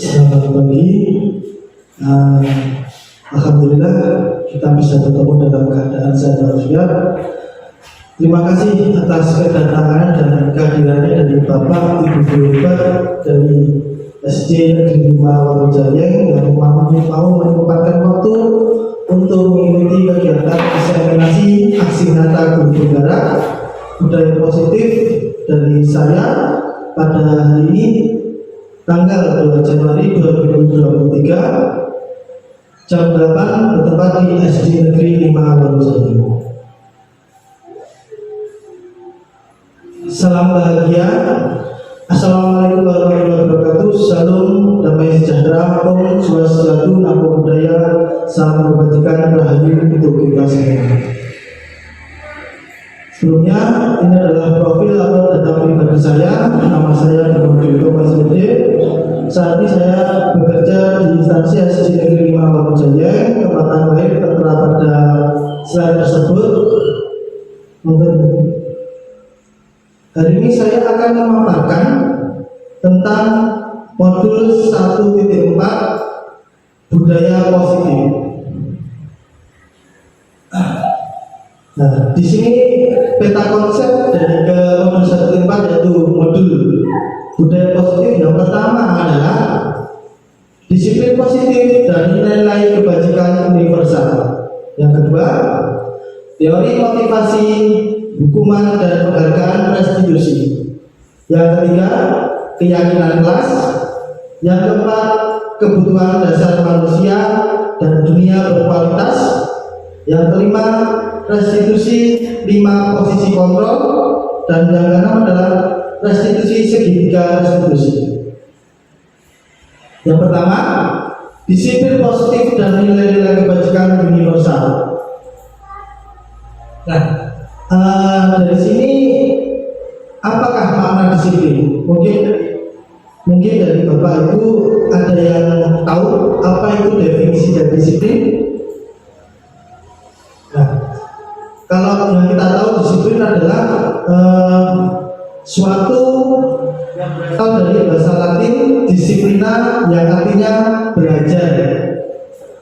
Selamat pagi. Alhamdulillah kita bisa bertemu dalam keadaan sehat walafiat. Terima kasih atas kedatangan dan kehadirannya dari Bapak Ibu Guru dari SD Negeri 5 Warujayeng yang mau menyempatkan waktu untuk mengikuti kegiatan diseminasi aksi nyata guru penggerak budaya positif dari saya pada hari ini tanggal 2 Januari 2023 jam 8 bertempat di SD Negeri 5 Warujayeng. Salam bahagia. Assalamualaikum warahmatullahi wabarakatuh. Salam damai sejahtera, Om Swastiastu, Namo Buddhaya, salam kebajikan rahayu untuk kita semua. Sebelumnya, ini adalah profil atau data pribadi saya. Nama saya Dr. Mas Bede. Saat ini saya bekerja di instansi SD Negeri 5 Warujayeng. Tempatan lahir tertera pada slide tersebut. Hari ini saya akan memaparkan tentang modul 1.4 budaya positif. Nah, di sini peta konsep dari ke modul 1.4 yaitu modul budaya positif. Yang pertama adalah disiplin positif dan nilai kebajikan universal. Yang kedua, teori motivasi, hukuman dan penghargaan restitusi. Yang ketiga, keyakinan kelas. Yang keempat, kebutuhan dasar manusia dan dunia berkualitas. Yang kelima, restitusi 5 posisi kontrol. Dan yang keenam adalah restitusi segitiga restitusi. Yang pertama, disiplin positif dan nilai-nilai kebajikan universal. Nah, dari sini apakah makna disiplin? Mungkin dari Bapak Ibu ada yang tahu apa itu definisi dari disiplin? Nah, kalau yang kita tahu disiplin adalah suatu yang berasal dari bahasa Latin disiplina yang artinya belajar.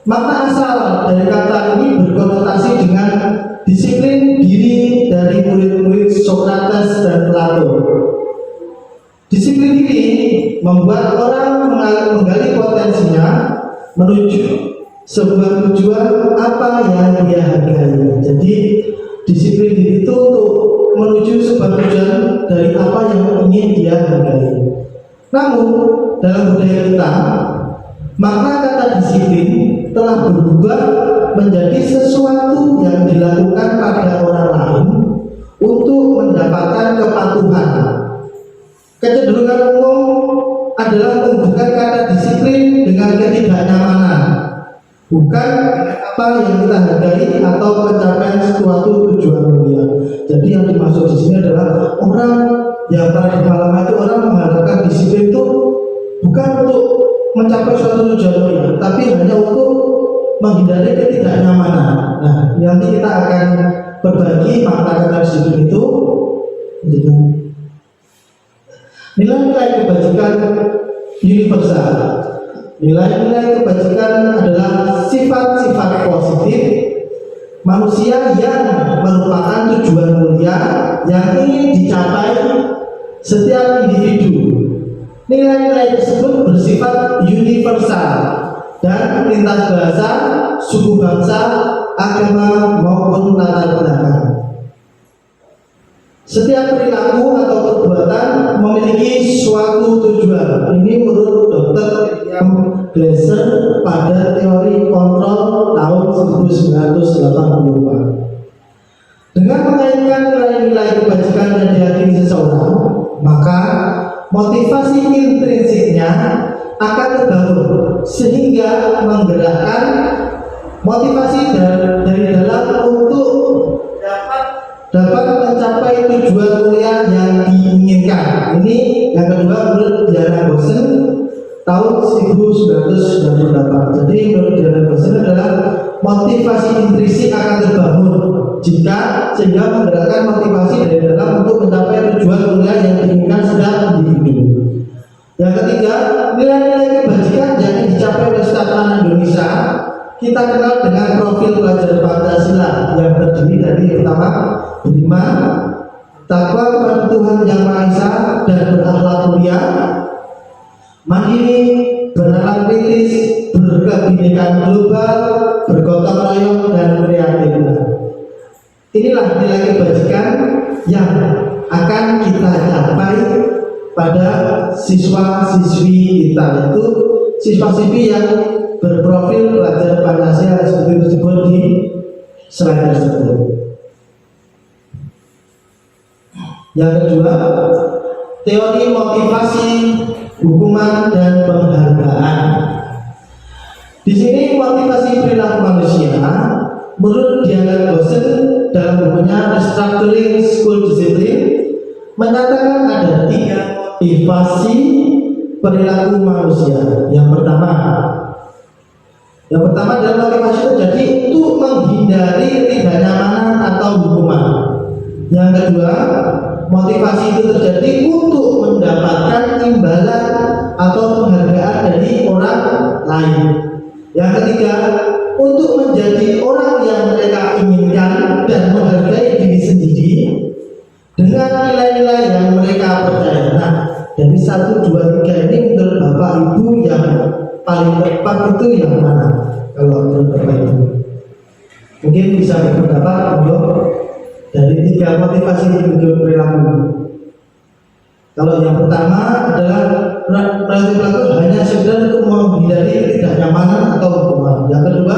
Makna asal dari kata ini berkonotasi dengan disiplin diri dari murid-murid Sokrates dan Plato. Disiplin ini membuat orang menggali potensinya menuju sebuah tujuan apa yang dia hargai. Jadi disiplin diri itu untuk menuju sebuah tujuan dari apa yang ingin dia hargai. Namun dalam budaya kita, makna kata disiplin telah berubah menjadi sesuatu yang dilakukan pada orang lain untuk mendapatkan kepatuhan. Kecenderungan umum adalah menghubungkan kata disiplin dengan ketidaknyamanan, bukan apa yang kita hargai atau pencapaian suatu tujuan mulia. Jadi yang dimaksud di sini adalah orang yang pada malam itu orang mengharapkan disiplin itu bukan untuk mencapai suatu tujuan mulia, tapi hanya untuk menghindari ketidaknyamanan. Nah, nanti kita akan berbagi makna kata disiplin itu. Nilai-nilai kebajikan universal. Nilai-nilai kebajikan adalah sifat-sifat positif manusia yang merupakan tujuan mulia yang ingin dicapai setiap individu. Nilai-nilai tersebut bersifat universal dan lintas bahasa, suku bangsa, agama maupun latar belakang. Setiap perilaku atau perbuatan memiliki suatu tujuan. Ini menurut Dr. William Glasser pada teori kontrol tahun 1984. Dengan mengaitkan nilai-nilai kebajikan yang diyakini seseorang, maka motivasi intrinsiknya akan terbangun sehingga menggerakkan motivasi dari dalam untuk dapat mencapai tujuan mulia yang diinginkan. Ini yang kedua menurut Diana Boston tahun 1998. Jadi menurut Diana Boston adalah motivasi intrinsik akan terbangun sehingga menggerakkan motivasi dari dalam untuk mencapai tujuan mulia yang diinginkan setiap individu. Yang ketiga, nilai-nilai kebajikan kita kenal dengan profil pelajar Pancasila yang terdiri dari pertama beriman, takwa kepada Tuhan Yang Maha Esa dan berakhlak mulia, mandiri, bernalar kritis, berkebinekaan global, bergotong royong dan kreatif. Inilah nilai kebajikan yang akan kita capai pada siswa-siswi kita, yaitu siswa-siswi yang berprofil pelajar Pancasila seperti disebut di slide tersebut. Yang kedua, teori motivasi, hukuman dan penghargaan. Di sini motivasi perilaku manusia menurut Diana Gosen dalam bukunya Restructuring School Discipline menyatakan ada 3 motivasi perilaku manusia. Yang pertama adalah motivasi terjadi untuk menghindari ketidaknyamanan atau hukuman. Yang kedua, motivasi itu terjadi untuk mendapatkan imbalan atau penghargaan dari orang lain. Yang ketiga, untuk menjadi orang yang mereka inginkan dan menghargai diri sendiri dengan nilai-nilai yang mereka percaya. Nah, dari 1, 2, 3 ini menurut Bapak Ibu yang paling tepat itu yang mana? Kalau menurut Bapak Ibu mungkin bisa berpendapat untuk dari 3 motivasi hidup perilaku. Kalau yang pertama adalah perilaku hanya sekedar untuk menghindari ketidaknyamanan atau hukuman. Yang kedua,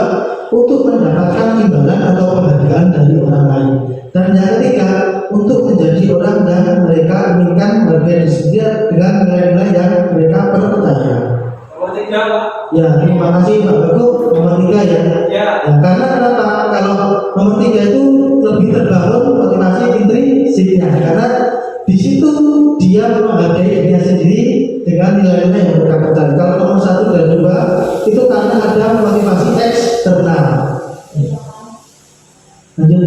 untuk mendapatkan imbalan atau penghargaan dari orang lain. Dan yang ketiga, untuk menjadi orang yang mereka inginkan menghargai diri dengan nilai-nilai yang mereka percaya. Nomor 3, Pak. Ya, terima kasih Pak Bagus. Nomor 3 ya. Ya, karena kenapa? Kalau nomor 3 itu lebih terbangun motivasi intrinsiknya, karena di situ dia menghargai dirinya sendiri dengan nilai-nilai yang mereka percaya. Kalau nomor 1 dan 2 itu karena ada motivasi eksternal. Lanjut.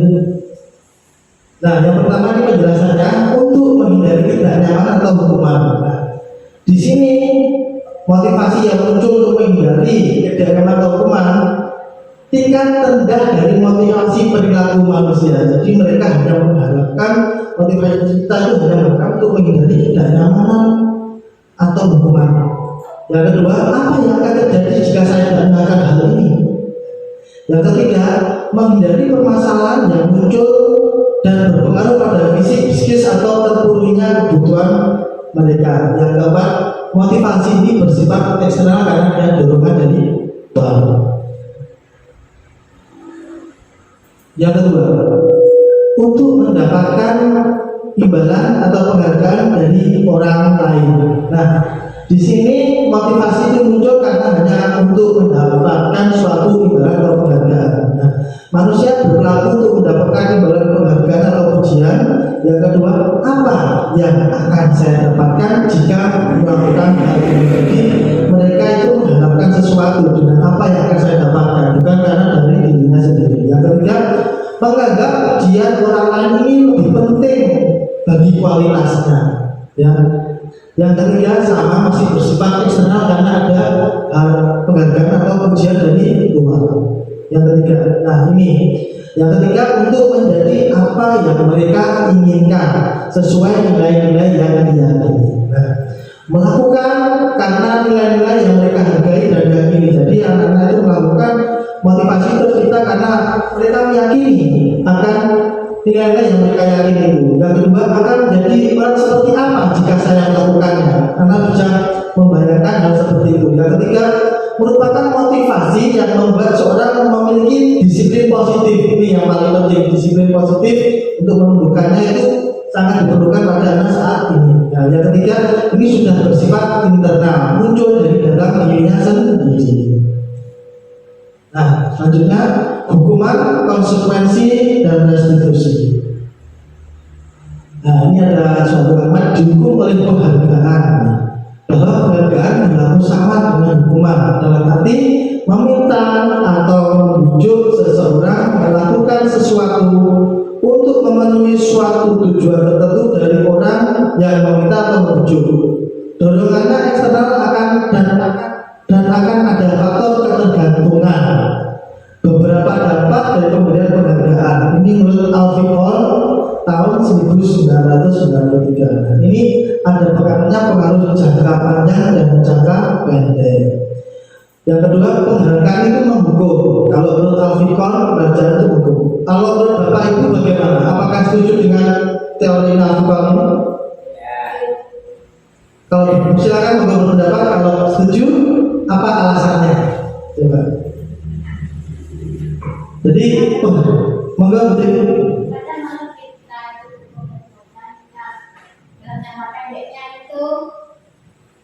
Nah, yang pertama ini penjelasannya untuk menghindari ketidaknyamanan atau hukuman. Nah, di sini motivasi yang muncul untuk menghindari ketidaknyamanan atau hukuman tingkat rendah dari motivasi perilaku manusia. Jadi mereka hanya mengharapkan motivasi kita itu hanya mengharapkan untuk menghindari ketidaknyamanan atau hukuman. Yang kedua, apa yang akan terjadi jika saya tidak melakukan hal ini? Yang ketiga, menghindari permasalahan yang muncul dan berpengaruh pada fisik, psikis atau terpenuhinya kebutuhan mereka. Yang keempat, motivasi ini bersifat eksternal karena ada dorongan dari Tuhan. Yang kedua, untuk mendapatkan imbalan atau penghargaan dari orang lain. Nah, di sini motivasi itu muncul karena hanya untuk mendapatkan suatu imbalan atau penghargaan. Nah, manusia berperilaku untuk mendapatkan imbalan penghargaan atau pujian. Yang kedua, apa yang akan saya dapatkan jika melakukan hal ini? Jadi mereka itu mengharapkan sesuatu dengan apa yang akan saya dapatkan, bukan karena dari dirinya sendiri. Yang ketiga, menganggap pujian orang lain ini lebih penting bagi kualitasnya. Ya. Yang ketiga sama masih bersifat eksternal karena ada penghargaan atau pujian dari luar. Yang ketiga, nah ini yang ketiga untuk menjadi apa yang mereka inginkan sesuai nilai-nilai yang diyakini. Nah, melakukan karena nilai-nilai yang mereka hargai dan yakini. Jadi anak-anak itu melakukan motivasi tercipta karena mereka meyakini akan nilai-nilai yang mereka yakini itu. Yang kedua, akan menjadi orang seperti apa jika saya melakukannya, karena bisa membayangkan hal seperti itu. Yang ketiga, merupakan motivasi yang membuat seorang memiliki disiplin positif. Ini yang paling penting, disiplin positif untuk menumbuhkannya itu sangat diperlukan pada anak saat ini. Nah, yang ketiga, ini sudah bersifat internal, muncul dari dalam dirinya sendiri. Nah, selanjutnya hukuman, konsekuensi, dan restitusi. Nah, ini ada suatu kalimat dihukum oleh penghargaan, bahwa penghargaan berlaku sama dengan hukuman, dalam arti meminta atau membujuk seseorang melakukan sesuatu untuk memenuhi suatu tujuan tertentu dari orang yang meminta atau membujuk. Dorongannya eksternal dan akan ada faktor ketergantungan. ini ada pengaruh jangka panjang dan jangka pendek. Yang kedua, penghargaan itu menghukum. Kalau menurut Al-Fiqh, pelajaran itu hukum. Kalau menurut Bapak Ibu bagaimana? Apakah setuju dengan teori Al-Fiqh ini? Kalau silakan menurut pendapat. Kalau setuju, apa alasannya? Coba. Jadi, monggo betul. Jangka pendeknya itu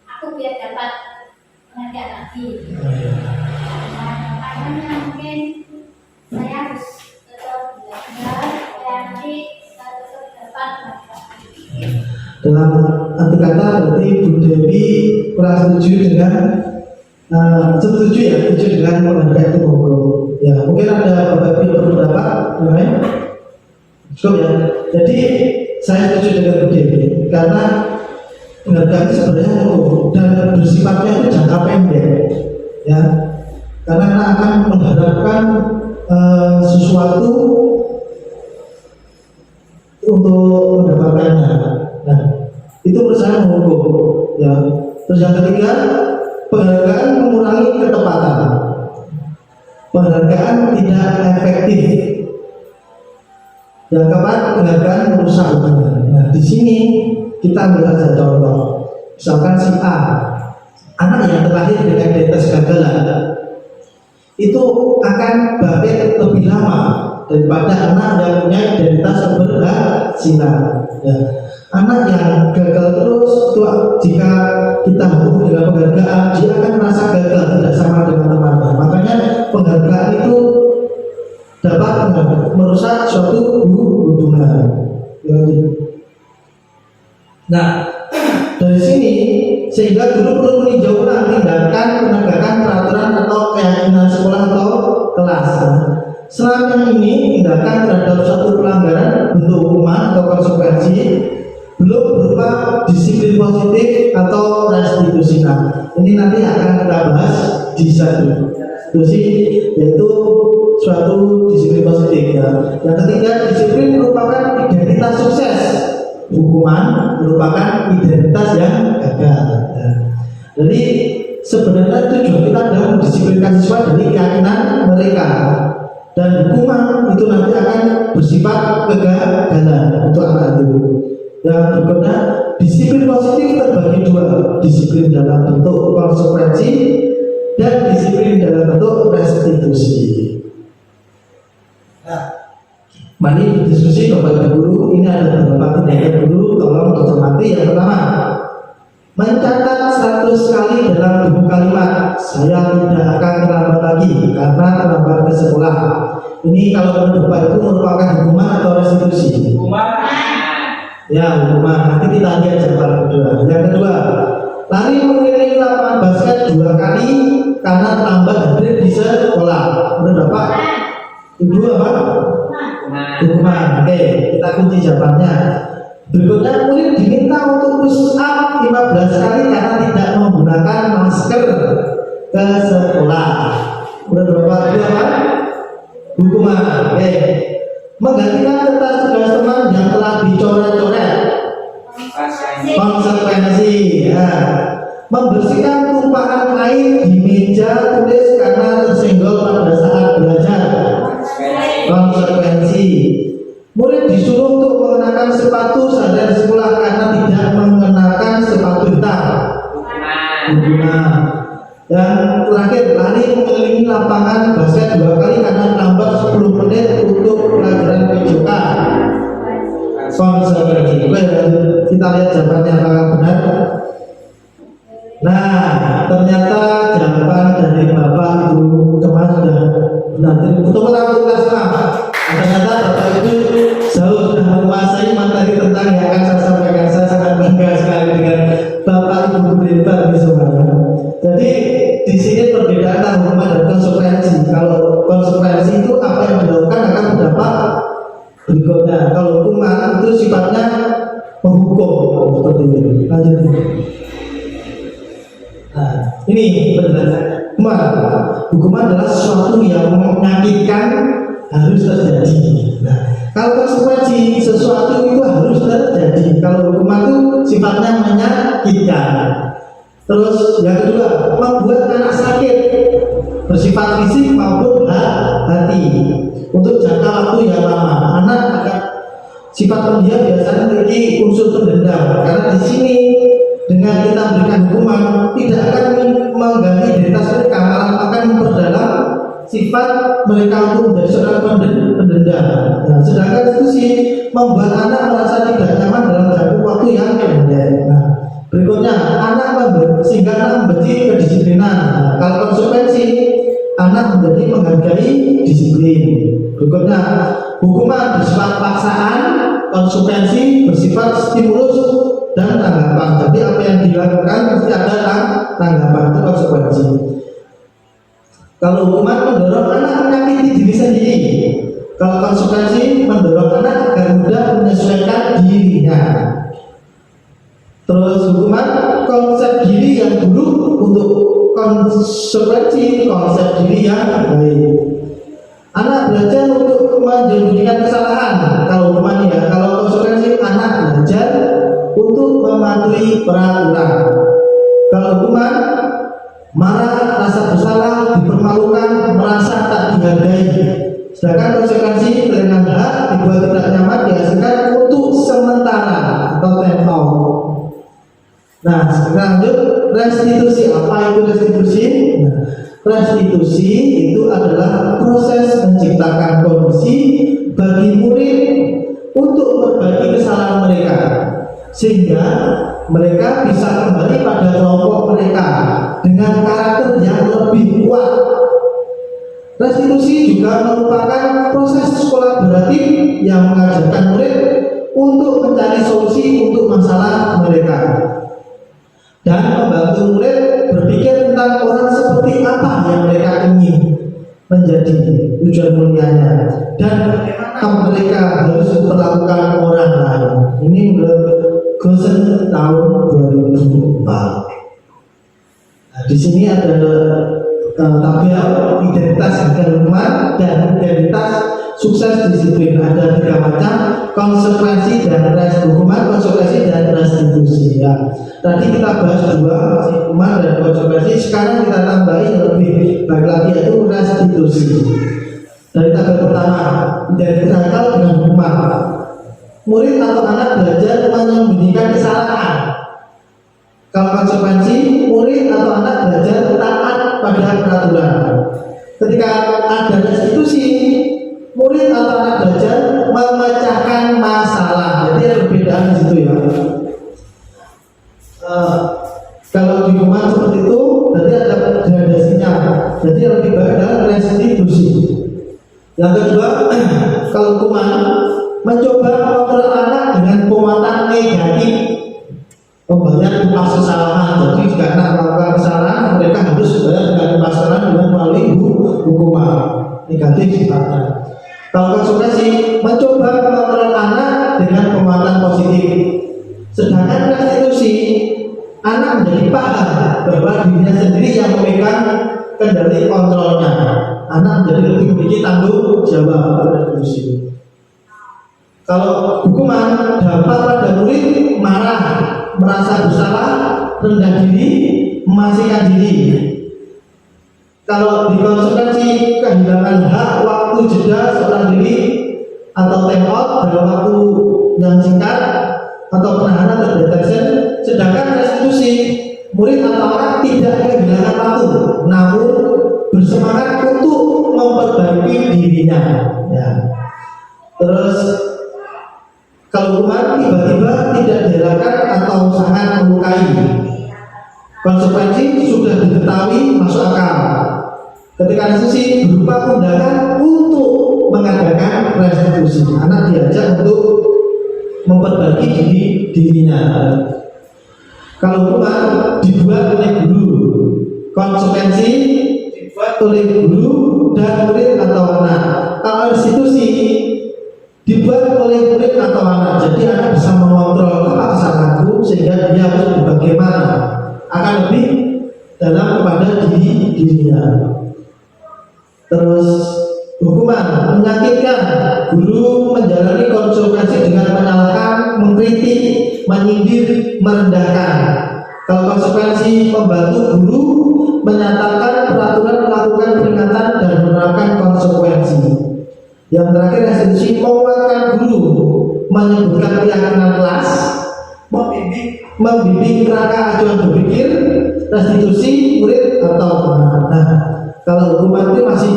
aku biar dapat tenaga lagi. Nah, panjangnya mungkin saya harus tetap belajar dan nanti saya tetap dapat tenaga lagi. Dalam arti kata berarti Bu Dewi kurang setuju dengan setuju ya, setuju dengan penghargaan itu monggo. Ya, mungkin ada beberapa pendapat lain. Cukup ya. Jadi saya setuju dengan Bu Dewi karena penghargaan itu sebenarnya dan bersifatnya itu jangka pendek, ya. Karena kita akan mengharapkan sesuatu untuk mendapatkannya. Nah, itu menurut saya menghukum, ya. Terus yang ketiga, penghargaan mengurangi ketepatan. Penghargaan tidak efektif. Yang keempat, penghargaan merusak hubungan. Nah, di sini kita ambil saja contoh. Misalkan si A, anak yang terlahir dengan diabetes gagalan, itu akan bangkit lebih lama daripada anak yang punya identitas berhasilan. Ya. Anak yang gagal terus, jika kita hubung dengan penghargaan, dia akan merasa gagal, tidak sama dengan temannya. Makanya penghargaan itu dapat merusak suatu hubungan. Ya. Nah, dari sini sehingga guru perlu meninjau ulang tindakan penegakan peraturan atau keyakinan sekolah atau kelas. Selama ini tindakan terhadap suatu pelanggaran bentuk hukuman atau konsekuensi belum berupa disiplin positif atau restitusi. Nah, ini nanti akan kita bahas di satu restitusi, yaitu suatu disiplin positif. Ya. Yang ketiga, disiplin merupakan identitas sukses. Hukuman merupakan identitas yang gagal. Ya. Jadi sebenarnya tujuan kita adalah mendisiplinkan siswa dari keyakinan mereka, dan hukuman itu nanti akan bersifat kegagalan untuk anak itu. Yang berikutnya, disiplin positif terbagi dua, disiplin dalam bentuk konsekuensi dan disiplin dalam bentuk restitusi. Nah, mari berdiskusi Bapak Guru. Ini ada beberapa tindakan dulu, tolong dicermati. Yang pertama, mencatat 100 kali dalam buku kalimat saya tidak akan terlambat lagi karena terlambat ke sekolah. Ini kalau menurut Bapak itu merupakan hukuman atau restitusi? Hukuman. Ya, hukuman. Nanti kita lihat jawaban kedua. Yang kedua, lari mengelilingi lapangan basket 2 kali karena terlambat hadir di sekolah. Menurut Bapak itu apa? Hukuman. Oke, kita kunci jawabannya. Berikutnya, murid diminta untuk push up 15 kali karena tidak menggunakan masker ke sekolah. Menurut Bapak itu apa? Hukuman. Oke. Menggantikan kertas tugas teman yang telah dicoret-coret. Konsekuensi. Ya. Membersihkan tumpahan air di meja tulis karena tersenggol pada saat belajar. Konsekuensi. Murid disuruh untuk mengenakan sepatu saat di sekolah karena tidak mengenakan sepatu hitam. Hukuman. Yang terakhir, lari mengelilingi lapangan basket 2 kali karena lambat 10 menit untuk pelajaran pijokan. Konsekuensi. Kita lihat jawabannya apakah benar. Nah, ternyata jawaban dari Bapak Ibu teman sudah benar. Untuk kelas ternyata Bapak itu jauh sudah menguasai materi tentang yang akan saya sampaikan. Saya sangat bangga sekali dengan Bapak Ibu Berita di semuanya. Jadi di sini perbedaan antara hukuman dan konsekuensi. Kalau konsekuensi itu apa yang dilakukan akan mendapat berikutnya. Kalau hukuman itu sifatnya menghukum seperti ini. Lanjut. Nah, ini penjelasannya. Hukuman adalah sesuatu yang menyakitkan harus terjadi. Nah, Kalau konsekuensi sesuatu itu harus terjadi. Kalau hukuman itu sifatnya menyakitkan. Terus yang kedua, membuat anak sakit bersifat fisik maupun hati untuk jangka waktu yang lama. Anak akan sifat pendiam biasanya memiliki unsur pendendam, karena di sini dengan kita berikan hukuman tidak akan mengganti identitas mereka, malah akan memperdalam sifat mereka untuk menjadi seorang pendendam. Nah, sedangkan institusi membuat anak merasa tidak nyaman dalam jangka waktu yang pendek. Nah, berikutnya, sehingga anak membenci kedisiplinan. Nah, kalau konsekuensi, anak menjadi menghargai disiplin. Berikutnya, hukuman bersifat paksaan, konsekuensi bersifat stimulus dan tanggapan. Jadi apa yang dilakukan mesti ada tanggapan, itu konsekuensi. Kalau hukuman mendorong anak menyakiti diri sendiri, kalau konsekuensi mendorong anak agar mudah menyesuaikan dirinya. Terus hukuman konsep diri yang buruk untuk konsekuensi konsep diri yang baik. Anak belajar untuk menjadikan kesalahan. Kalau hukuman ya, kalau konsekuensi anak belajar untuk mematuhi peraturan. Kalau hukuman marah, rasa bersalah, dipermalukan, merasa tak dihargai. Sedangkan konsekuensi kelainan hak dibuat tidak nyaman dihasilkan untuk sementara atau tempoh. Nah, sekarang lanjut restitusi. Apa itu restitusi? Nah, restitusi itu adalah proses menciptakan kondisi bagi murid untuk memperbaiki kesalahan mereka, sehingga mereka bisa kembali pada kelompok mereka dengan karakter yang lebih kuat. Restitusi juga merupakan proses kolaboratif yang mengajarkan murid untuk mencari solusi untuk masalah mereka dan membantu murid berpikir tentang orang seperti apa yang mereka ingin menjadi tujuan mulianya dan bagaimana mereka harus memperlakukan orang lain. Ini menurut Gosen tahun 2004. Nah, di sini ada tabel identitas hukuman dan identitas sukses disiplin. Ada 3 macam: konsekuensi dan hukuman, konsekuensi dan restitusi. Ya, tadi kita bahas 2, hukuman dan konsekuensi. Sekarang kita tambahi lebih baik lagi, yaitu restitusi. Dari tabel pertama, identitas akal dengan hukuman. Murid atau anak belajar menyembunyikan kesalahan. Kalau konsekuensi, murid atau anak belajar taat pada peraturan. Ketika ada restitusi, murid atau anak belajar memecahkan masalah. Jadi ada perbedaan di situ ya. Kalau di hukuman seperti itu, berarti ada gradasinya. Jadi lebih baik dalam restitusi. Yang kedua, kalau hukuman mencoba mengontrol anak dengan penguatan negatif, membayar upah kesalahan. Jadi jika anak melakukan kesalahan, mereka harus membayar dengan upah kesalahan dengan melalui hukuman negatif sifatnya. Kalau konsekuensi, mencoba mengontrol anak dengan penguatan positif. Sedangkan restitusi, anak menjadi paham bahwa dirinya sendiri yang memegang kendali kontrolnya. Anak menjadi lebih memiliki tanggung jawab restitusi. Kalau hukuman dampak pada murid marah, merasa bersalah, rendah diri, memasihkan diri. Kalau di konsekuensi kehilangan hak, waktu jeda seorang diri atau time out dalam waktu yang singkat atau penahanan atau detention. Sedangkan restitusi, murid atau anak tidak kehilangan waktu, namun bersemangat untuk memperbaiki dirinya. Ya. Terus kalau hukuman tiba-tiba tidak diarahkan atau sangat melukai, konsekuensi sudah diketahui masuk akal. Ketika restitusi berupa undangan untuk mengadakan restitusi, anak diajak untuk memperbaiki dirinya. Kalau hukuman dibuat oleh guru, konsekuensi dibuat oleh guru dan murid atau anak. Kalau restitusi dibuat oleh murid atau anak, jadi anak bisa mengontrol apa kesalahanku sehingga dia harus bagaimana, akan lebih dalam kepada dirinya. Terus hukuman menyakitkan guru menjalani konsekuensi dengan menyalahkan, mengkritik, menyindir, merendahkan. Kalau konsekuensi pembantu guru menyatakan peraturan, melakukan peringatan dan menerapkan konsekuensi. Yang terakhir restitusi mewakilkan guru, menyebutkan keyakinan kelas, membimbing kerangka acuan berpikir, restitusi murid atau anak. Nah, kalau hukuman itu masih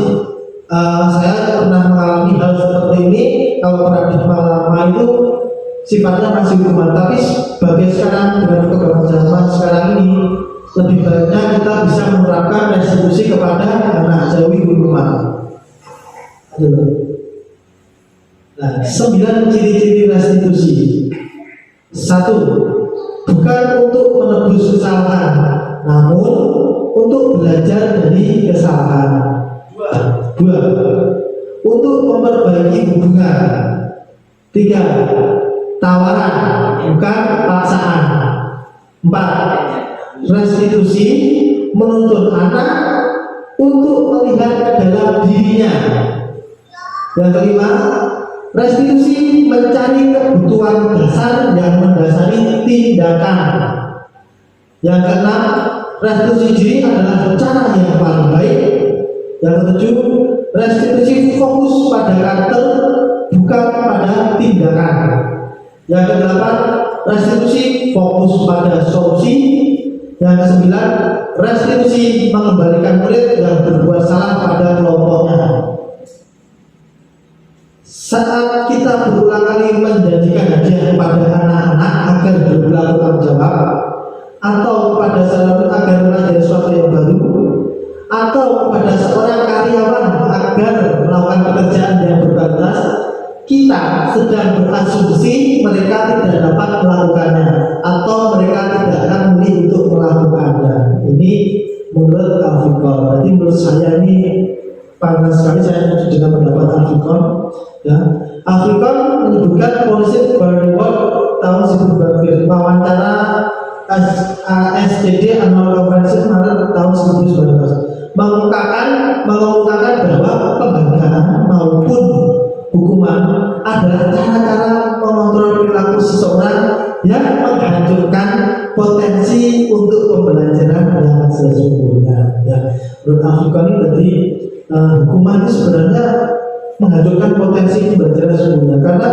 saya pernah mengalami hal seperti ini. Kalau paradigma lama itu sifatnya masih hukuman, tapi sebagai sekarang dengan perkembangan zaman sekarang ini lebih baiknya kita bisa menerapkan restitusi kepada anak, jauhi hukuman. Nah, 9 ciri-ciri restitusi. 1. Bukan untuk menebus kesalahan, namun untuk belajar dari kesalahan. 2. Untuk memperbaiki hubungan. 3. Tawaran, bukan paksaan. 4. Restitusi menuntut anak untuk melihat ke dalam dirinya. Yang kelima, restitusi mencari kebutuhan dasar yang mendasari tindakan. Yang keenam, restitusi diri adalah cara yang paling baik. Yang ketujuh, restitusi fokus pada karakter bukan pada tindakan. Yang kedelapan, restitusi fokus pada solusi. Yang kesembilan, restitusi mengembalikan murid yang berbuat salah pada kelompoknya. Saat kita berulang kali menjanjikan hadiah kepada anak-anak agar berlaku tanggung jawab, atau kepada seorang agar belajar sesuatu yang baru, atau kepada seorang karyawan agar melakukan pekerjaan yang berkualitas, kita sedang berasumsi mereka tidak dapat melakukannya atau mereka tidak akan memilih untuk melakukannya. Ini menurut Al-Fiqh. Jadi menurut saya ini panjang sekali, saya setuju dengan pendapat Al-Fiqh. Ya, Al-Fiqh menyebutkan policy reward tahun 1900, wawancara STD Annual Convention Maret tahun 1919 mengumumkan bahwa penghargaan maupun hukuman adalah cara-cara mengontrol perilaku seseorang yang menghancurkan potensi untuk pembelajaran yang sesungguhnya. Ya, menurut Al-Fiqh ini berarti hukuman itu sebenarnya menghancurkan potensi pembelajaran sesungguhnya, karena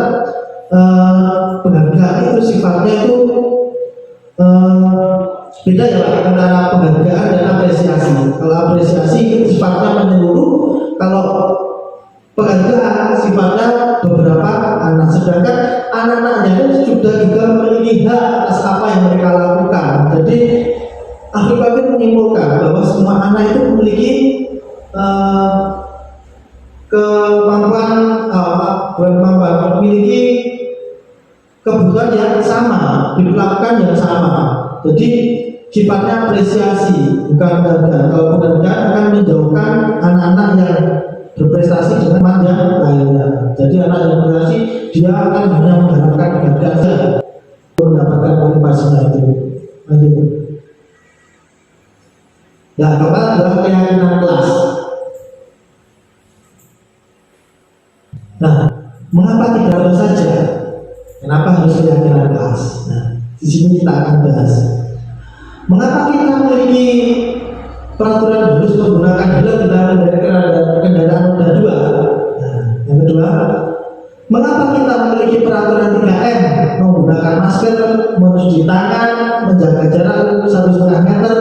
penghargaan itu sifatnya itu beda ya antara penghargaan dan apresiasi. Kalau apresiasi itu sifatnya menyeluruh, kalau penghargaan sifatnya beberapa anak, sedangkan anak-anaknya itu sudah juga memiliki hak atas apa yang mereka lakukan. Jadi Al-Fiqh menyimpulkan bahwa semua anak itu memiliki memiliki kebutuhan yang sama, diperlakukan yang sama. Jadi sifatnya apresiasi, bukan penghargaan. Kalau penghargaan akan menjauhkan anak-anak yang berprestasi dengan yang lainnya. Jadi anak yang berprestasi dia akan hanya mengharapkan penghargaan saja untuk mendapatkan motivasinya itu. Lanjut. Ya, keempat adalah keyakinan kelas. Nah, mengapa tidak harus saja? Kenapa harus keyakinan kelas? Nah, di sini kita akan bahas. Mengapa kita memiliki peraturan harus menggunakan helm dalam kendaraan roda 2? Nah, yang kedua, mengapa kita memiliki peraturan 3M, menggunakan masker, mencuci tangan, menjaga jarak 1,5 meter?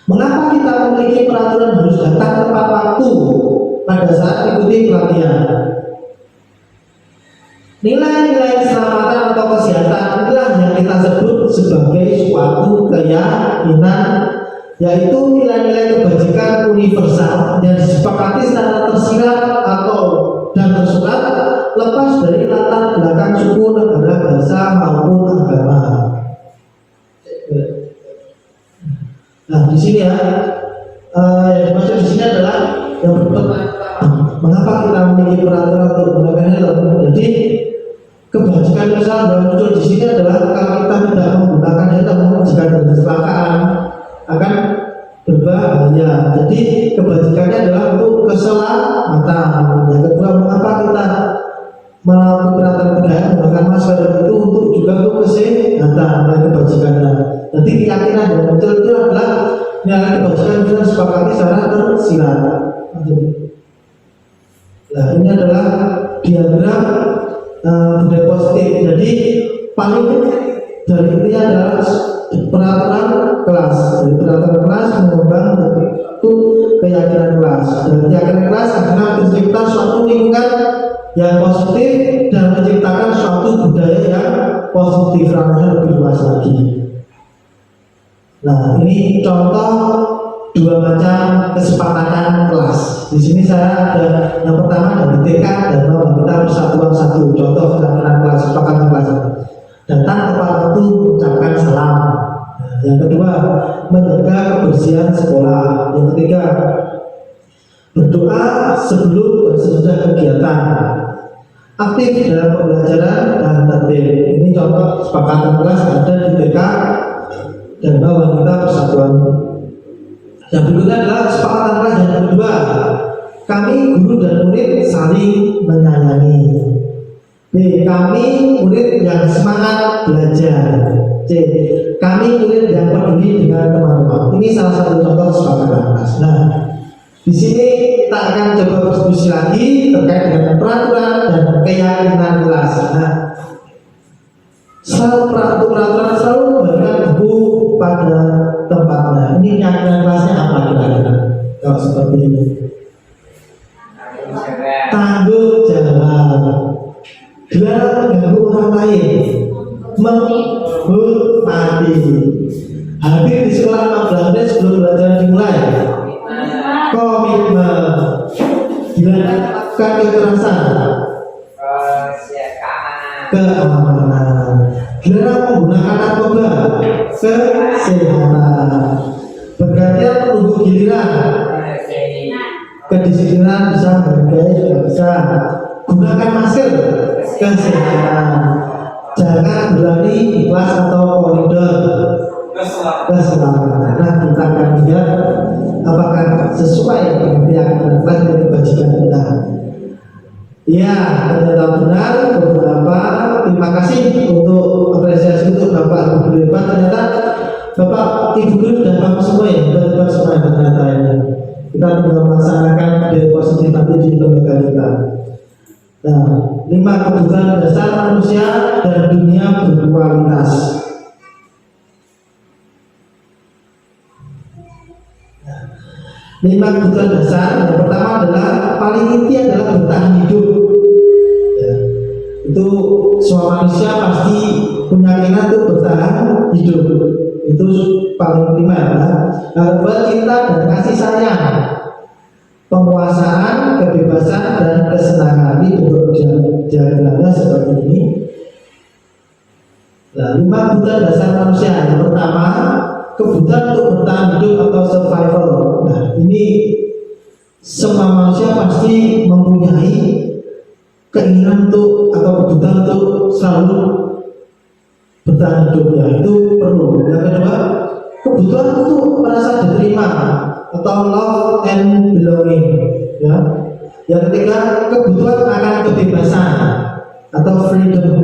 Mengapa kita memiliki peraturan harus datang tepat waktu pada saat ikuti pelatihan? Nilai-nilai keselamatan atau kesehatan inilah yang kita sebut sebagai suatu keyakinan, yaitu nilai-nilai kebajikan universal yang disepakati secara tersirat atau dan tersurat, lepas dari latar belakang suku, negara, bahasa maupun agama. Nah, di sini ya, yang dimaksud di sini adalah yang mengapa kita memiliki peraturan untuk menggunakan helm. Jadi kebajikan universal yang muncul di sini adalah kalau kita tidak menggunakan helm, jika ada kecelakaan akan kedua bahaya. Jadi kebajikannya adalah untuk keselamatan. Yang kedua, mengapa kita melakukan peraturan budaya menggunakan masker itu untuk juga untuk kesehatan dan kebajikannya. Jadi keyakinan yang muncul itu adalah nilai kebajikan bisa disepakati secara tersirat. Nah, ini adalah diagram budaya positif. Jadi paling dari ini adalah peraturan kelas. Dari peraturan kelas mengembang itu keyakinan kelas. Dan keyakinan kelas adalah mencipta suatu lingkungan yang positif dan menciptakan suatu budaya yang positif, ranahnya lebih luas lagi. Nah, ini contoh dua macam kesepakatan kelas. Di sini saya ada yang pertama dari TK dan kita persatuan satu. Contoh kesepakatan kelas, kesepakatan kelas. Datang tepat waktu mengucapkan salam. Nah, yang kedua, menjaga kebersihan sekolah. Yang ketiga, berdoa sebelum dan sesudah kegiatan. Aktif dalam pembelajaran dan tertib. Ini contoh kesepakatan kelas ada di TK dan wanita persatuan. Yang berikutnya adalah kesepakatan kelas yang kedua. Kami guru dan murid saling menyayangi. B. Kami murid yang semangat belajar. C. Kami murid yang peduli dengan teman-teman. Ini salah satu contoh kesepakatan kelas. Nah, di sini kita akan coba berdiskusi lagi terkait dengan peraturan dan keyakinan kelas. Nah, peraturan selalu memberikan buku pada tempatnya. Ini keyakinan kelasnya apa kira-kira? Kalau seperti ini, tanggung jawab, dilarang mengganggu orang lain, menghormati, hadir di sekolah 15 menit sebelum belajar dimulai, komitmen, dilakukan kekerasan, keamanan, dilarang menggunakan narkoba, kesehatan, bergantian menunggu giliran, kedisiplinan bisa, bergaya juga bisa, gunakan masker, kesehatan, jangan berlari di kelas atau koridor, keselamatan. Nah, kita akan lihat apakah sesuai dengan keyakinan kelas dan kebajikan kita. Ya, ternyata benar beberapa. Terima kasih untuk apresiasi untuk Bapak Ibu Hebat. Ternyata Bapak Ibu Guru sudah paham semua ya, hebat semua ternyata ini. Kita sudah melaksanakan budaya positif nanti di lembaga kita. Nah, 5 kebutuhan dasar manusia dan dunia berkualitas. 5 kebutuhan dasar. Yang pertama adalah paling inti adalah bertahan hidup. Ya, itu semua manusia pasti punya keinginan untuk bertahan hidup. Itu paling primer. Yang kedua, cinta dan kasih sayang, penguasaan, kebebasan dan kesenangan. Ini untuk diagramnya seperti ini. Nah, 5 kebutuhan dasar manusia. Yang pertama, kebutuhan untuk bertahan hidup atau survival. Nah, ini semua manusia pasti mempunyai keinginan untuk atau kebutuhan untuk selalu bertahan hidupnya, itu perlu. Yang kedua, kebutuhan untuk merasa diterima atau love and belonging. Ya. Yang ketiga, kebutuhan akan kebebasan atau freedom.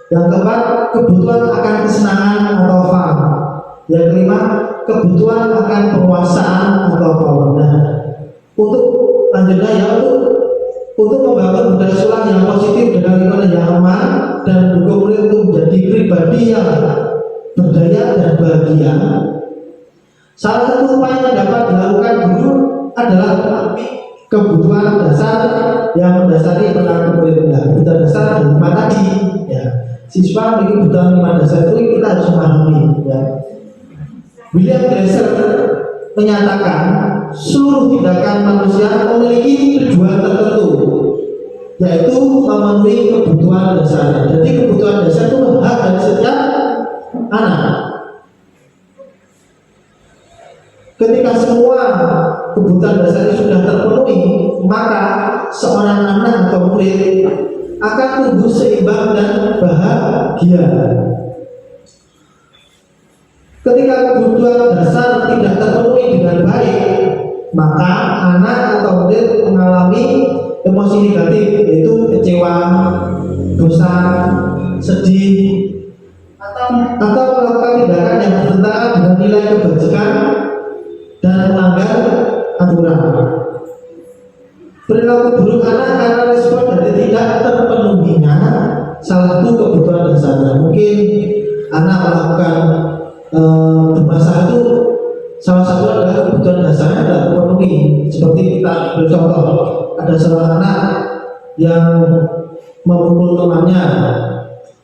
Yang keempat, kebutuhan akan kesenangan atau fun. Yang kelima, kebutuhan akan penguasaan atau power. Nah, untuk lanjutnya ya, untuk membangun budaya sekolah yang positif dengan lingkungan yang aman dan mendukung murid untuk menjadi pribadi yang berdaya dan bahagia. Salah satu upaya yang dapat dilakukan guru adalah memenuhi kebutuhan dasar yang mendasari perilaku murid. Nah, kebutuhan dasar dari mana tadi? Ya, siswa memiliki kebutuhan 5 dasar itu kita harus memahami. Ya. William Glasser menyatakan seluruh tindakan manusia memiliki tujuan tertentu, yaitu memenuhi kebutuhan dasar. Jadi kebutuhan dasar itu hak dari setiap anak. Ketika semua kebutuhan dasar sudah terpenuhi, maka seorang anak atau murid akan tumbuh seimbang dan bahagia. Ketika kebutuhan dasar tidak terpenuhi dengan baik, maka anak atau murid mengalami emosi negatif, yaitu kecewa, bosan, sedih, atau melakukan tindakan yang bertentangan dengan nilai kebajikan dan melanggar aturan. Perilaku buruk anak karena respon dari tidak terpenuhinya salah satu kebutuhan dasarnya. Mungkin anak melakukan bermasalah itu salah satu adalah kebutuhan dasarnya tidak terpenuhi. Seperti kita bercontoh, ada seorang anak yang memukul temannya.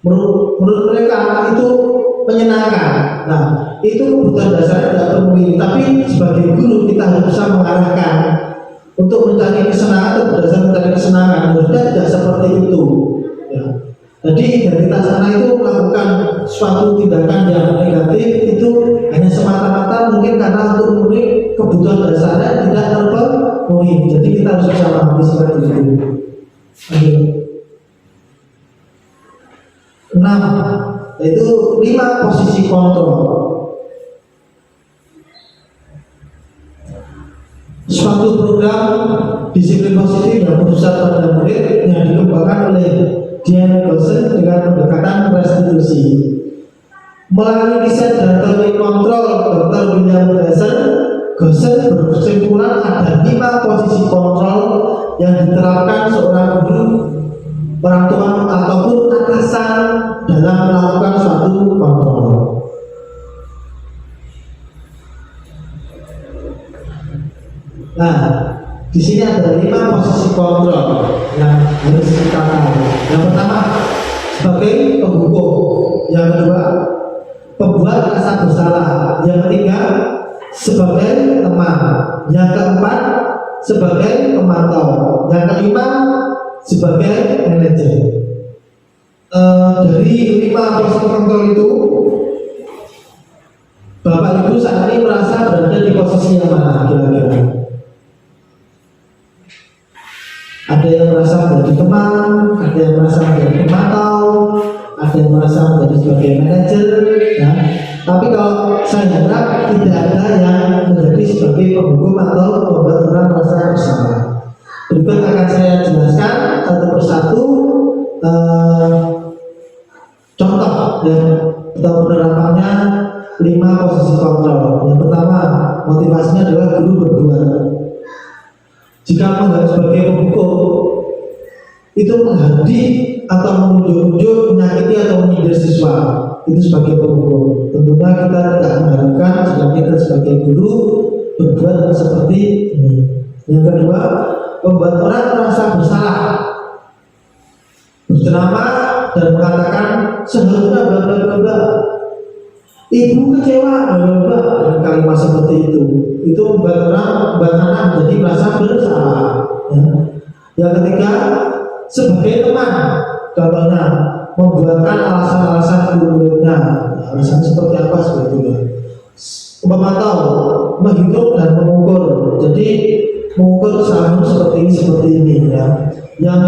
Menurut mereka itu menyenangkan. Nah, itu kebutuhan dasarnya tidak terpenuhi. Tapi sebagai guru kita harus bisa mengarahkan untuk mencari kesenangan atau berdasar mencari kesenangan. Harusnya tidak seperti itu. Ya. Jadi identitas anak itu melakukan suatu tindakan yang negatif itu hanya semata-mata mungkin karena untuk memenuhi kebutuhan dasarnya tidak terpenuhi. Jadi kita harus bisa memahami seperti itu. 6, yaitu 5 posisi kontrol. Suatu program disiplin positif yang berpusat pada murid yang dikembangkan oleh Diana Gosen dengan pendekatan restitusi. Melalui riset dan teori kontrol Dr. William Gosen berkesimpulan ada 5 posisi kontrol yang diterapkan seorang guru, orang tua ataupun atasan dalam melakukan suatu kontrol. Nah, di sini ada 5 posisi kontrol yang harus kita tahu. Yang pertama sebagai penghukum, yang kedua pembuat rasa bersalah, yang ketiga sebagai teman, yang keempat sebagai pemantau, yang kelima sebagai manajer. Dari 5 posisi kontrol itu, Bapak Ibu saat ini merasa berada di posisi yang mana kira-kira? Ada yang merasa menjadi teman, ada yang merasa menjadi pemantau, ada yang merasa menjadi sebagai manajer. Ya. Tapi kalau saya harap tidak ada yang menjadi sebagai penghukum atau membuat orang merasa bersalah. Berikut akan saya jelaskan satu persatu contoh dan atau penerapannya 5 posisi kontrol. Yang pertama, motivasinya adalah guru berbuat. Jika menganggap sebagai penghukum itu menghadik atau menunjuk-nunjuk, menyakiti atau menyindir siswa, itu sebagai penghukum. Tentunya kita tidak mengharapkan jika kita sebagai guru berbuat seperti ini. Yang kedua, membuat orang merasa bersalah, berceramah dan mengatakan seharusnya bla bla bla bla. Ibu kecewa dengan kalimat seperti itu membuat anak menjadi merasa bersalah. Ya. Yang ketiga, sebagai teman, contohnya membuatkan alasan-alasan muridnya. Alasan seperti apa sebetulnya? Pemantau, menghitung dan mengukur. Jadi mengukur kesalahan seperti ini ya. Yang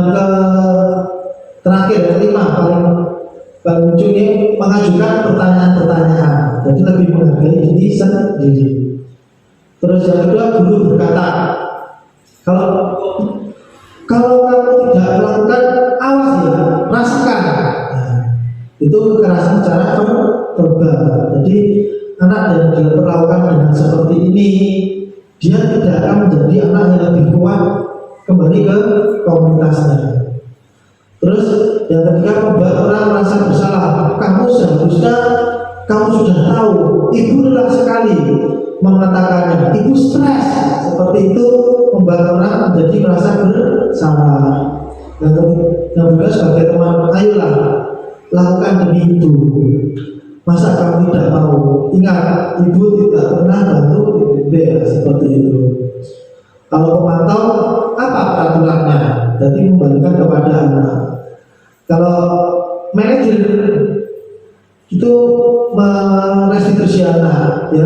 terakhir, yang kelima paling ujungnya mengajukan pertanyaan-pertanyaan, jadi lebih menghargai diri sendiri. Terus yang kedua, guru berkata, kalau kamu tidak melakukan, awas ya, rasakan. Nah, itu kekerasan secara verbal. Jadi anak yang diperlakukan dengan seperti ini, dia tidak akan menjadi anak yang lebih kuat kembali ke komunitasnya. Terus yang ketiga, membuat orang merasa bersalah. Kamu seharusnya kamu sudah tahu, ibu lelah sekali mengatakannya, ibu stres. Seperti itu membuat orang menjadi merasa bersalah. Yang kedua, sebagai teman, ayolah lakukan demi itu. Masa kamu tidak mau? Ingat, ibu tidak pernah bantu dididik seperti itu. Kalau pemantau, apa peraturannya? Jadi kembalikan kepada anak. Kalau manajer itu merestitusi anak, ya,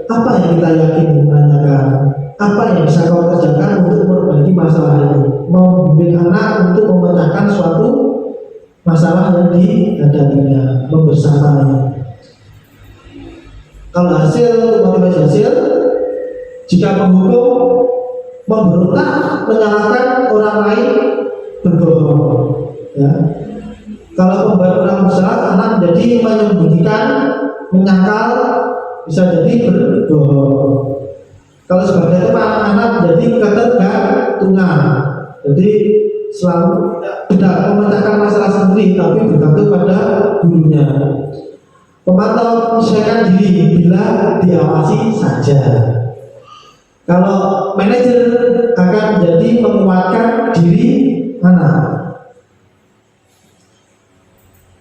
apa yang kita yakini menanyakan, apa yang bisa kau kerjakan untuk memperbaiki masalah ini, membimbing anak untuk memecahkan suatu masalah yang dihadapinya, membersamai. Kalau hasil motivasi hasil, jika penghukum memberontak menyalahkan orang lain berbohong, ya. Kalau membuat orang bersalah, anak jadi menyembunyikan, menyangkal, bisa jadi berbohong. Kalau sebagai teman, anak jadi ketergantungan, jadi selalu tidak memecahkan masalah sendiri, tapi bergantung pada gurunya. Pemantau menyesuaikan diri bila diawasi saja. Kalau manajer akan jadi menguatkan diri anak.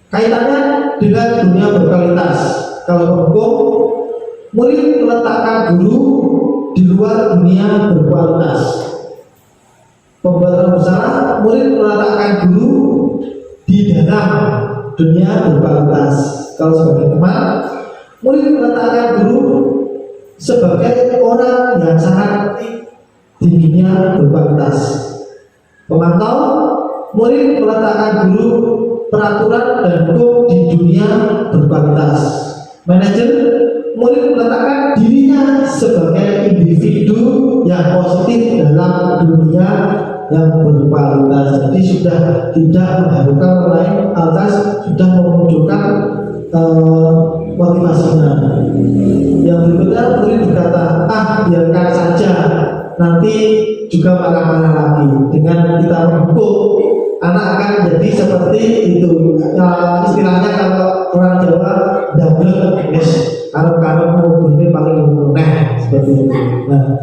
Kaitannya dengan dunia berkualitas. Kalau hukum, murid meletakkan guru di luar dunia berkualitas. Pembuat bersalah, murid meletakkan guru di dalam dunia berkualitas. Kalau sebagai teman, murid meletakkan guru sebagai orang yang sangat di dunia berkualitas. Pemantau, murid meletakkan guru peraturan dan hukum di dunia berkualitas. Manajer, murid meletakkan dirinya sebagai individu yang positif dalam dunia yang berkualitas. Jadi sudah tidak mengharumkan orang lain, atas sudah memunculkan motivasinya. Yang berikutnya, murid berkata, biarkan saja, nanti juga marah-marah lagi. Dengan kita menghukum, anak akan jadi seperti itu. Istilahnya kalau orang Jawa, double karung-karung ini paling aneh seperti itu. Nah,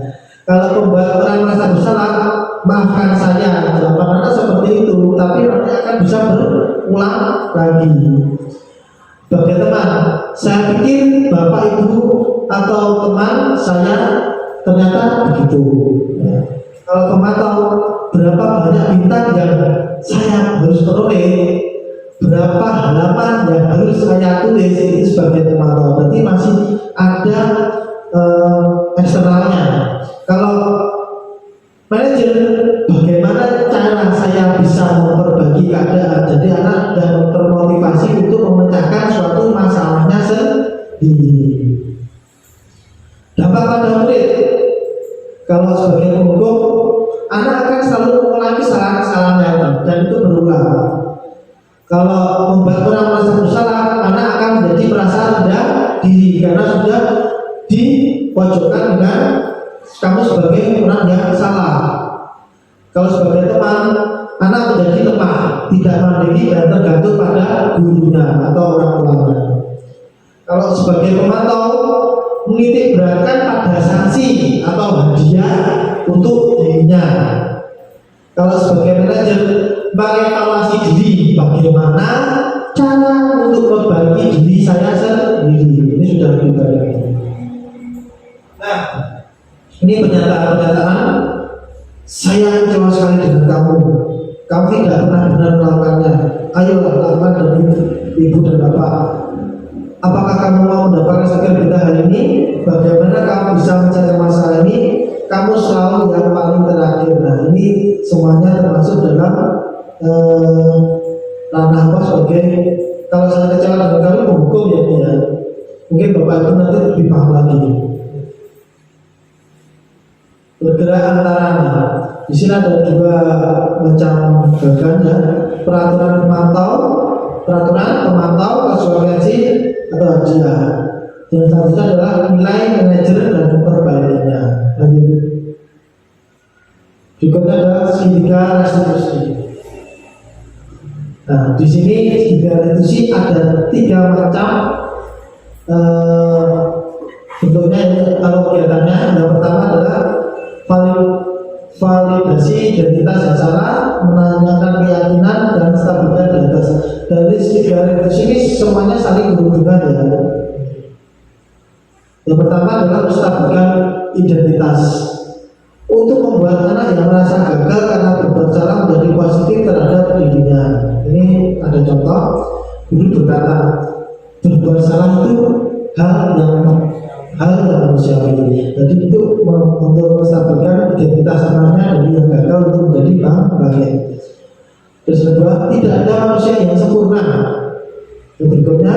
kalau membuat orang merasa bersalah, maafkan saya, jawaban anak seperti itu, tapi nanti akan bisa berulang lagi. Bagi teman, saya pikir bapak ibu atau teman saya ternyata begitu. Ya. Kalau pemantau, berapa banyak bintang yang saya harus peroleh, berapa halaman yang harus saya tulis, itu sebagai pemantau. Berarti masih ada eksternalnya. Kalau manajer, bagaimana cara saya bisa memperbaiki keadaan? Jadi anak sudah termotivasi untuk memecahkan suatu masalahnya sendiri. Dampak pada murid, kalau sebagai penghukum, anak akan selalu mengulangi kesalahan-kesalahannya dan itu berulang. Kalau membuat orang merasa bersalah, anak akan menjadi merasa rendah diri karena sudah dipojokkan dengan kamu sebagai orang yang salah. Kalau sebagai teman, anak menjadi lemah, tidak mandiri dan tergantung pada gurunya atau orang tuanya. Kalau sebagai pemantau, menitik beratkan pada sanksi atau hadiah untuk dirinya. Kalau sebagai manajer, mengevaluasi diri, bagaimana cara untuk membagi diri saya sendiri. Ini sudah lebih baik. Nah, ini pernyataan-pernyataan, saya kecewa sekali dengan kamu. Kamu tidak pernah benar melakukannya. Ayolah lakukan demi ibu dan bapak. Apakah kamu mau mendapatkan sekian berita hari ini? Bagaimana kamu bisa mencari masalah ini? Kamu selalu yang paling terakhir. Nah, ini semuanya termasuk dalam ranah apa sebagai, kalau saya kecewa dengan kamu, menghukum ya dia. Mungkin bapak itu nanti lebih paham lagi. Bergerak antara, di sini ada dua macam bagian ya, peraturan pemantau, konsekuensi atau hadiah. Yang selanjutnya adalah nilai manajer dan perbaikannya. Lanjut. Berikutnya adalah segitiga restitusi. Nah, di sini segitiga restitusi ada tiga macam bentuknya. Kalau kegiatannya, yang pertama adalah validasi identitas yang salah, menanyakan keyakinan dan stabilitas data. Dari segitiga restitusi ini semuanya saling berhubungan ya. Yang pertama adalah menstabilkan identitas. Untuk membuat anak yang merasa gagal karena berbuat salah menjadi positif terhadap dirinya. Ini ada contoh, guru berkata, berbuat salah itu hal yang manusiawi. Jadi itu untuk menstabilkan identitas anaknya dari yang gagal untuk menjadi baik. Terus kedua, tidak ada manusia yang sempurna. Yang berikutnya,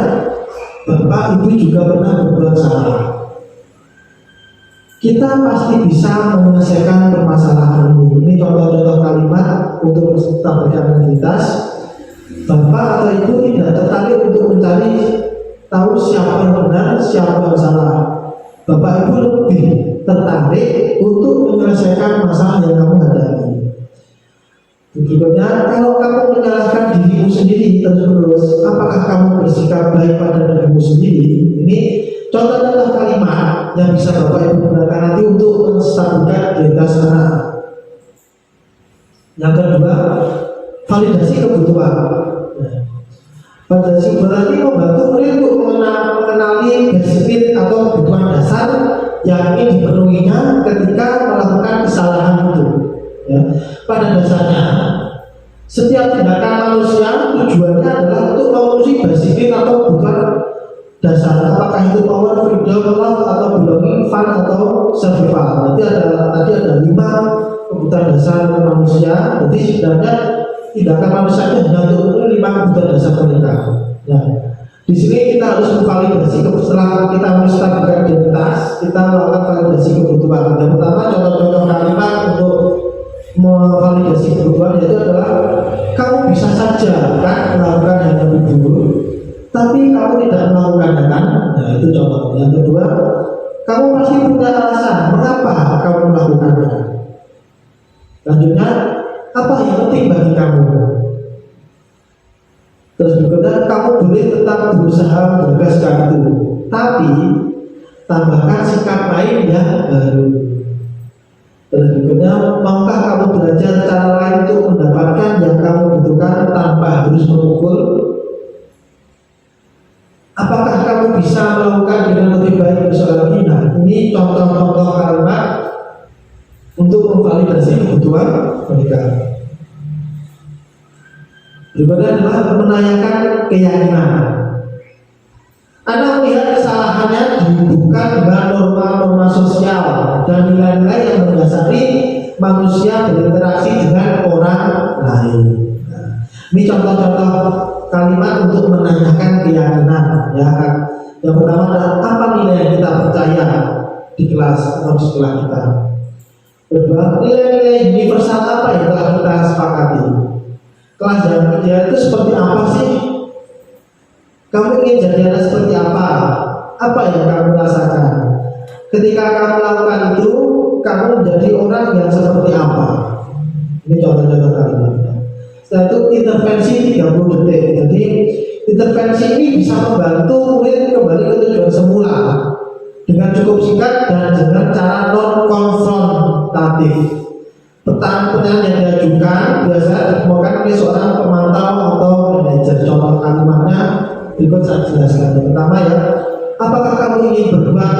Bapak Ibu juga pernah berbuat salah. Kita pasti bisa menyelesaikan permasalahan ini. Ini contoh-contoh kalimat untuk peserta berkreativitas. Bapak atau Ibu tidak tertarik untuk mencari tahu siapa yang benar, siapa yang salah. Bapak Ibu lebih tertarik untuk menyelesaikan masalah yang kamu hadapi. Berikutnya, kalau kamu menyalahkan dirimu sendiri terus-menerus, apakah kamu bersikap baik pada dirimu sendiri? Ini contoh-contoh kalimat yang bisa Bapak Ibu gunakan nanti untuk menstabilkan identitas anak. Yang kedua, validasi kebutuhan. Validasi berarti membantu murid untuk mengenali basic atau kebutuhan dasar yang ingin dipenuhinya ketika melakukan kesalahan itu. Ya. Pada dasarnya, setiap tindakan manusia tujuannya adalah untuk memenuhi basic atau kebutuhan dasar. Apakah itu power, freedom, love, atau belonging, fun, atau survival. Tadi ada 5 kebutuhan dasar manusia. Jadi sebenarnya tindakan manusia itu hanya untuk 5 kebutuhan dasar mereka. Nah, di sini kita harus memvalidasi setelah kita menstabilkan identitas, kita melakukan validasi kebutuhan. Yang pertama, contoh-contoh kalimat untuk memvalidasi kebutuhan yaitu adalah kamu bisa saja kan melakukan yang lebih dulu, tapi kamu tidak melakukannya kan. Nah, itu contoh. Yang kedua, kamu pasti punya alasan mengapa kamu melakukannya. Selanjutnya, apa yang penting bagi kamu? Terus berikutnya, kamu boleh tetap berusaha menjaga itu, tapi tambahkan sikap lain yang baru. Terus berikutnya, maukah kamu belajar cara lain untuk mendapatkan yang kamu butuhkan tanpa harus memukul? Apakah kamu bisa melakukan dengan lebih baik besok lagi? Nah, ini contoh-contoh kalimat untuk memvalidasi kebutuhan mereka. Berikutnya adalah menanyakan keyakinan. Anda melihat kesalahannya dihubungkan dengan norma-norma sosial dan nilai-nilai yang mendasari manusia berinteraksi dengan orang lain. Nah, ini contoh-contoh kalimat untuk menanyakan keyakinan. Ya, yang pertama adalah apa nilai yang kita percaya di kelas atau di sekolah kita. Kedua, nilai-nilai universal apa yang telah kita sepakati. Kelas yang ideal itu seperti apa sih? Kamu ingin jadi anak seperti apa? Apa yang kamu rasakan? Ketika kamu lakukan itu, kamu menjadi orang yang seperti apa? Ini contoh-contoh kalimat. Setelah itu intervensi 30 detik. Jadi intervensi ini bisa membantu murid kembali ke tujuan semula dengan cukup singkat dan dengan cara non konfrontatif. Pertanyaan yang diajukan biasa dikemukakan oleh seorang pemantau atau manajer. Contoh kalimatnya berikut saya jelaskan. Yang pertama ya, apakah kamu ingin berbuat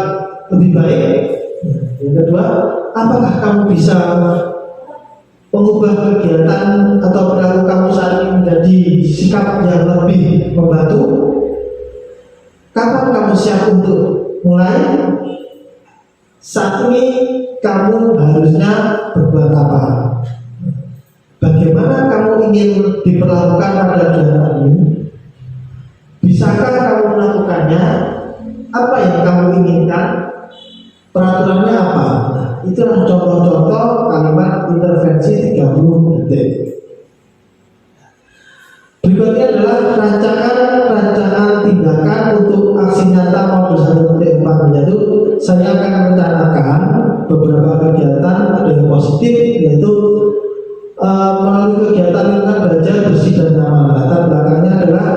lebih baik? Yang kedua, apakah kamu bisa mengubah kegiatan atau perilaku kamu saat ini menjadi sikap yang lebih membantu? Kapan kamu siap untuk mulai? Saat ini kamu harusnya berbuat apa? Bagaimana kamu ingin diperlakukan pada dunia ini? Bisakah kamu melakukannya? Apa yang kamu inginkan? Peraturannya apa? Nah, itulah contoh-contoh kalimat intervensi 30 detik. Berikutnya adalah rancangan tindakan untuk aksi nyata modul 1.4, yaitu saya akan merencanakan beberapa kegiatan ada yang positif, yaitu melalui kegiatan lingkungan belajar bersih dan nyaman. Latar belakangnya adalah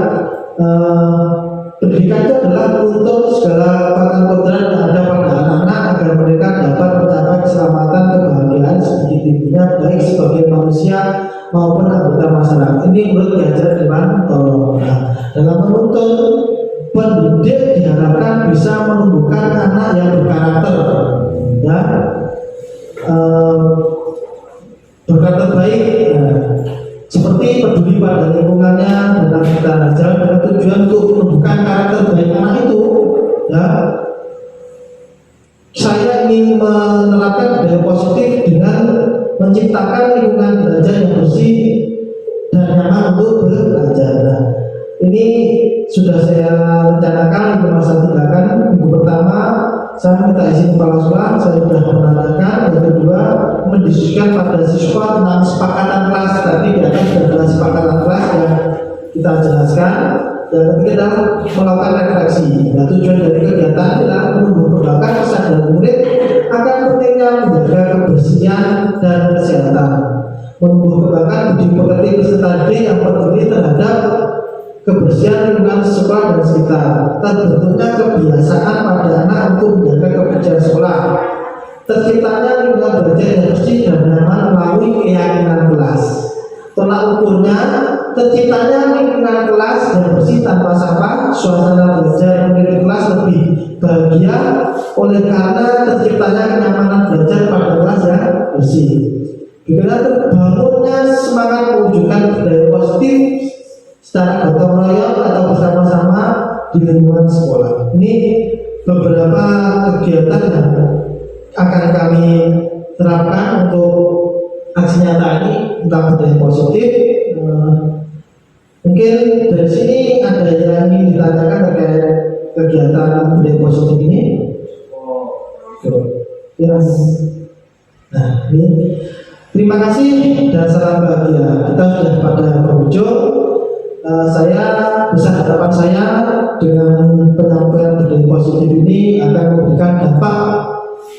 pendidikan itu adalah untuk segala kebutuhan yang ada pada anak-anak agar mereka dapat mencapai keselamatan kebahagiaan setinggi-tingginya baik sebagai manusia maupun anggota masyarakat. Ini menurut Diajar Dewan Tolong. Dalam menuntun pendidik diharapkan bisa menumbuhkan anak yang berkarakter, ya, berkarakter baik, seperti peduli pada lingkungannya dan aktivitas belajar dengan tujuan untuk menumbuhkan karakter baik anak itu. Ya, saya ingin menerapkan budaya positif dengan menciptakan lingkungan belajar yang bersih dan nyaman untuk belajar. Ini sudah saya rencanakan untuk masa tindakan. Minggu pertama saya minta izin kepala sekolah, saya sudah menanyakan. Yang kedua, mendiskusikan pada siswa tentang sepakatan kelas. Tadi di atas adalah sepakatan kelas yang kita jelaskan. Yang ketiga adalah melakukan refleksi. Nah, tujuan dari kegiatan adalah menumbuhkan kesadaran murid akan pentingnya menjaga kebersihan dan kesehatan, menumbuhkan budi pekerti peserta didik yang peduli terhadap kebersihan lingkungan sekolah dan sekitar, terbentuknya kebiasaan pada anak untuk menjaga kebersihan sekolah, terciptanya lingkungan belajar yang bersih dan nyaman melalui keyakinan kelas. Tolak ukurnya, terciptanya lingkungan kelas yang bersih tanpa sampah, suasana belajar menurut kelas lebih bahagia oleh karena terciptanya kenyamanan belajar pada kelas yang bersih. Juga terbangunnya semangat mewujudkan budaya positif secara gotong royong atau bersama-sama di lingkungan sekolah. Ini beberapa kegiatan yang akan kami terapkan untuk aksi nyata ini tentang budaya positif. Mungkin dari sini ada yang ingin ditanyakan terkait kegiatan budaya positif ini. Yes. Nah, ini terima kasih dan salam bahagia. Kita sudah pada penghujung. Saya besar harapan saya dengan penyampaian budaya positif ini akan memberikan dampak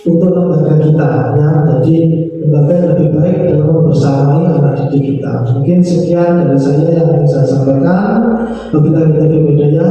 untuk lembaga kita, ya, jadi lembaga yang lebih baik dalam membersamai anak didik kita. Mungkin sekian dari saya yang ingin saya sampaikan. Wabillahi taufiq wal hidayah.